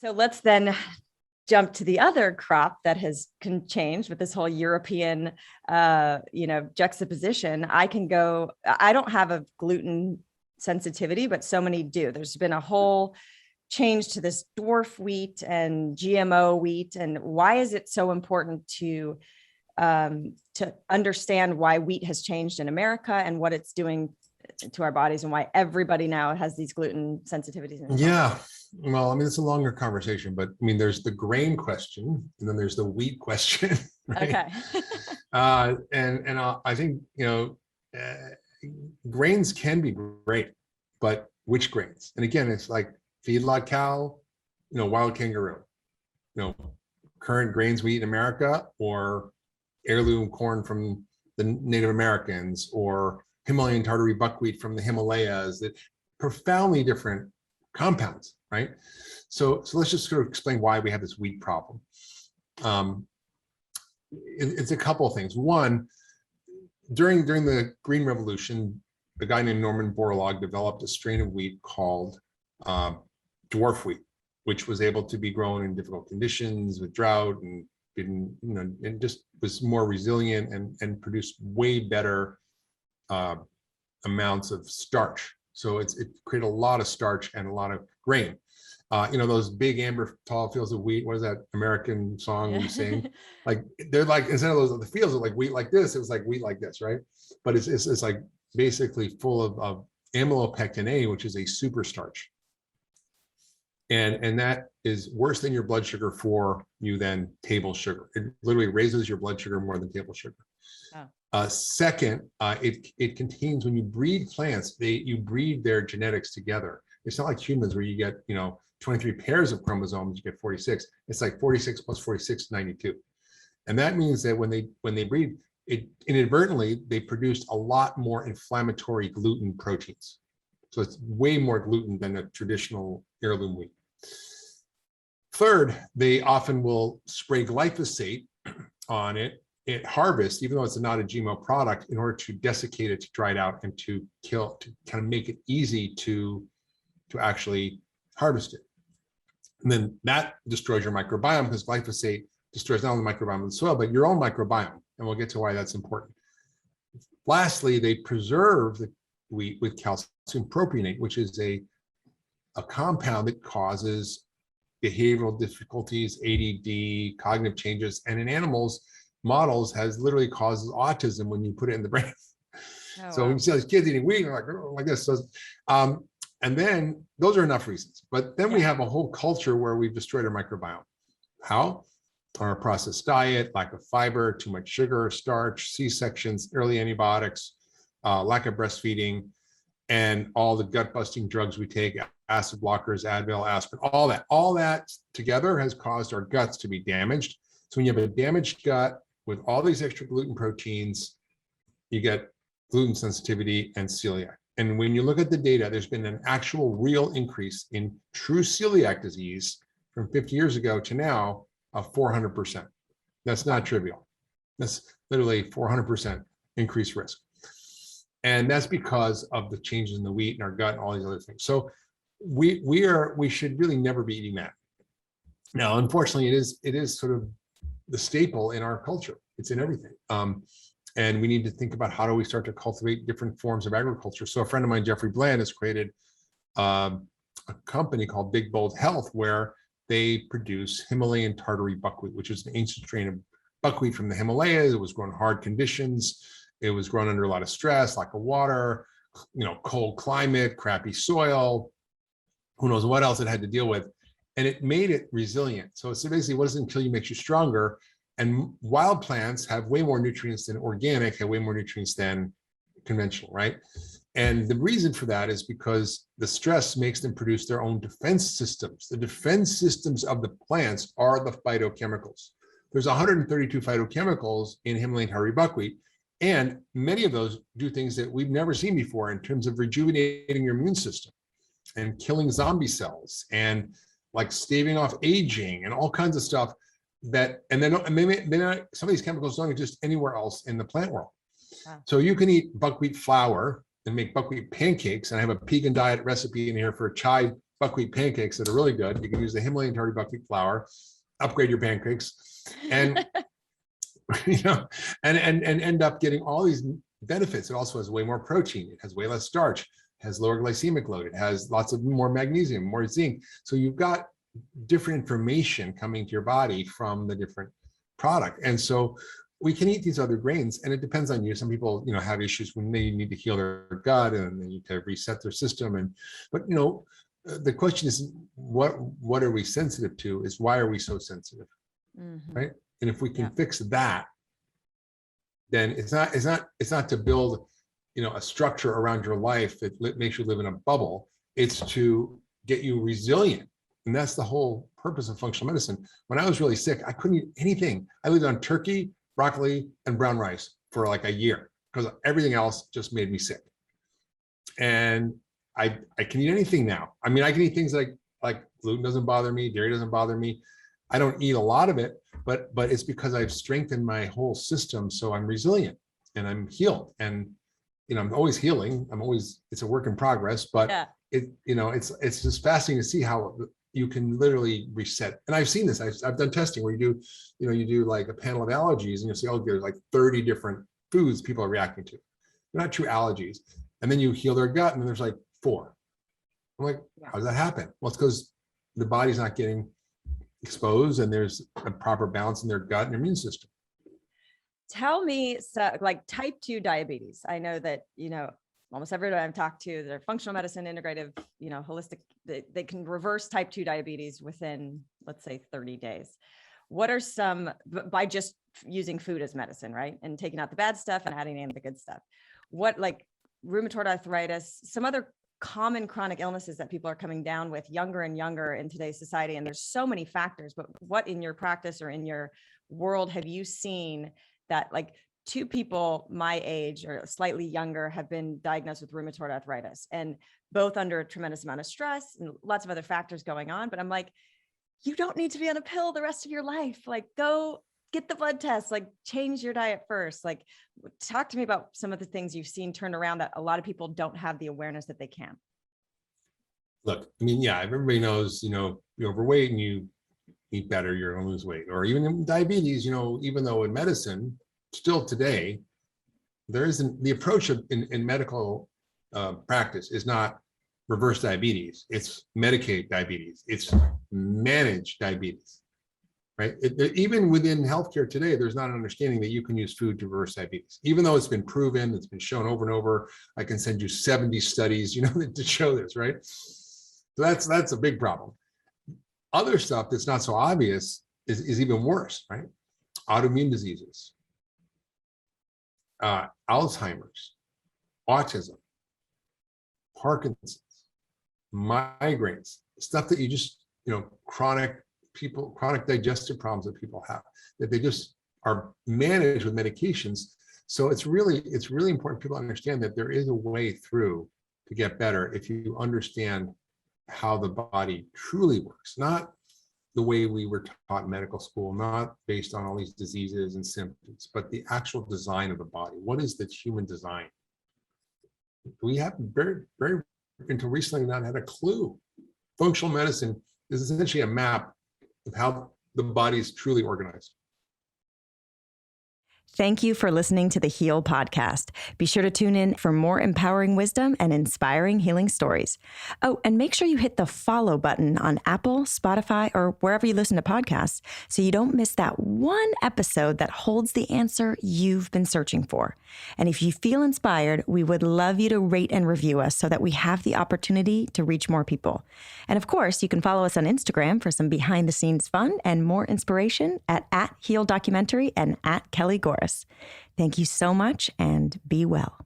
So let's then jump to the other crop that has changed with this whole European, juxtaposition. I don't have a gluten sensitivity, but so many do. There's been a whole change to this dwarf wheat and GMO wheat. And why is it so important to understand why wheat has changed in America and what it's doing to our bodies and why everybody now has these gluten sensitivities? Yeah. Well, I mean, it's a longer conversation, but I mean, there's the grain question and then there's the wheat question. Right? Okay. I think, grains can be great, but which grains? And again, it's like feedlot cow, wild kangaroo, current grains we eat in America, or heirloom corn from the Native Americans, or Himalayan tartary buckwheat from the Himalayas, that profoundly different compounds, right? So let's just sort of explain why we have this wheat problem. It's a couple of things. One, during the Green Revolution, a guy named Norman Borlaug developed a strain of wheat called dwarf wheat, which was able to be grown in difficult conditions with drought and and just was more resilient and produced way better amounts of starch. So it created a lot of starch and a lot of grain. Those big amber tall fields of wheat. What is that American song we sing? Like they're like, instead of those, the fields are like wheat like this. It was like wheat like this, right? But it's like basically full of amylopectin A, which is a super starch. And that is worse than your blood sugar for you than table sugar. It literally raises your blood sugar more than table sugar. Oh. Second, it contains, when you breed plants, you breed their genetics together. It's not like humans where you get 23 pairs of chromosomes, you get 46. It's like 46 plus 46, 92. And that means that when they breed, it inadvertently, they produced a lot more inflammatory gluten proteins. So it's way more gluten than a traditional heirloom wheat. Third, they often will spray glyphosate on it at harvest, even though it's not a GMO product, in order to desiccate it, to dry it out, and to kind of make it easy to actually harvest it. And then that destroys your microbiome, because glyphosate destroys not only the microbiome of the soil, but your own microbiome. And we'll get to why that's important. Lastly, they preserve the wheat with calcium propionate, which is a compound that causes behavioral difficulties, ADD, cognitive changes, and in animals, models has literally causes autism when you put it in the brain. Oh, so wow. When you see these kids eating wheat, they're like this. So, and then those are enough reasons. But then we have a whole culture where we've destroyed our microbiome. How? Our processed diet, lack of fiber, too much sugar, starch, C-sections, early antibiotics, lack of breastfeeding, and all the gut-busting drugs we take, acid blockers, Advil, aspirin, all that together has caused our guts to be damaged. So when you have a damaged gut with all these extra gluten proteins, you get gluten sensitivity and celiac. And when you look at the data, there's been an actual real increase in true celiac disease from 50 years ago to now of 400%. That's not trivial. That's literally 400% increased risk. And that's because of the changes in the wheat and our gut and all these other things. So we should really never be eating that. Now, unfortunately, it is sort of the staple in our culture. It's in everything. And we need to think about how do we start to cultivate different forms of agriculture. So a friend of mine, Jeffrey Bland, has created a company called Big Bold Health, where they produce Himalayan tartary buckwheat, which is an ancient strain of buckwheat from the Himalayas. It was grown in hard conditions. It was grown under a lot of stress, lack of water, cold climate, crappy soil, who knows what else it had to deal with. And it made it resilient. So it's basically, what doesn't kill you makes you stronger. And wild plants have way more nutrients than organic, have way more nutrients than conventional, right? And the reason for that is because the stress makes them produce their own defense systems. The defense systems of the plants are the phytochemicals. There's 132 phytochemicals in Himalayan tartary buckwheat, and many of those do things that we've never seen before in terms of rejuvenating your immune system and killing zombie cells and like staving off aging and all kinds of stuff that, and then some of these chemicals don't exist anywhere else in the plant world. Wow. So you can eat buckwheat flour and make buckwheat pancakes. And I have a Pegan Diet recipe in here for chai buckwheat pancakes that are really good. You can use the Himalayan tarty buckwheat flour, upgrade your pancakes, and and end up getting all these benefits. It also has way more protein. It has way less starch. It has lower glycemic load. It has lots of more magnesium, more zinc. So you've got different information coming to your body from the different product. And so we can eat these other grains, and it depends on you. Some people, have issues when they need to heal their gut and they need to reset their system. But the question is, what are we sensitive to? Is why are we so sensitive, right? And if we can fix that, then it's not to build, a structure around your life that makes you live in a bubble. It's to get you resilient. And that's the whole purpose of functional medicine. When I was really sick, I couldn't eat anything. I lived on turkey, broccoli, and brown rice for like a year because everything else just made me sick. And I can eat anything now. I mean, I can eat things like gluten doesn't bother me, dairy doesn't bother me. I don't eat a lot of it, but it's because I've strengthened my whole system, so I'm resilient and I'm healed. And I'm always healing. It's a work in progress, but it's just fascinating to see how you can literally reset. And I've seen this. I've done testing where you do like a panel of allergies, and you'll see, there's like 30 different foods people are reacting to. They're not true allergies. And then you heal their gut, and then there's like 4. I'm like, how does that happen? Well, it's because the body's not getting exposed, and there's a proper balance in their gut and immune system. Tell me, so like type 2 diabetes. I know that, almost everyone I've talked to, they're functional medicine, integrative, holistic, they can reverse type 2 diabetes within, let's say, 30 days. What are some, by just using food as medicine, right? And taking out the bad stuff and adding in the good stuff. What, like rheumatoid arthritis, some other common chronic illnesses that people are coming down with younger and younger in today's society. And there's so many factors, but what in your practice or in your world have you seen that like 2 people my age or slightly younger have been diagnosed with rheumatoid arthritis, and both under a tremendous amount of stress and lots of other factors going on. But I'm like, you don't need to be on a pill the rest of your life. Like, go get the blood test, like change your diet first. Like, talk to me about some of the things you've seen turn around that a lot of people don't have the awareness that they can. Look, I mean, everybody knows, you're overweight and you eat better, you're going to lose weight. Or even in diabetes, even though in medicine, still today, there isn't the approach in medical practice is not reverse diabetes. It's medicate diabetes. It's manage diabetes, right? Even within healthcare today, there's not an understanding that you can use food to reverse diabetes, even though it's been proven, it's been shown over and over. I can send you 70 studies, to show this, right? So that's a big problem. Other stuff that's not so obvious is even worse, right? Autoimmune diseases, Alzheimer's, autism, Parkinson's, migraines, stuff that you just, chronic digestive problems that people have, that they just are managed with medications. So it's really important people understand that there is a way through to get better if you understand how the body truly works, not the way we were taught in medical school, not based on all these diseases and symptoms, but the actual design of the body. What is the human design? We have very, very, until recently, not had a clue. Functional medicine is essentially a map of how the body is truly organized. Thank you for listening to the Heal podcast. Be sure to tune in for more empowering wisdom and inspiring healing stories. Oh, and make sure you hit the follow button on Apple, Spotify, or wherever you listen to podcasts so you don't miss that one episode that holds the answer you've been searching for. And if you feel inspired, we would love you to rate and review us so that we have the opportunity to reach more people. And of course, you can follow us on Instagram for some behind the scenes fun and more inspiration at @Heal Documentary and @Kelly Goris. Thank you so much and be well.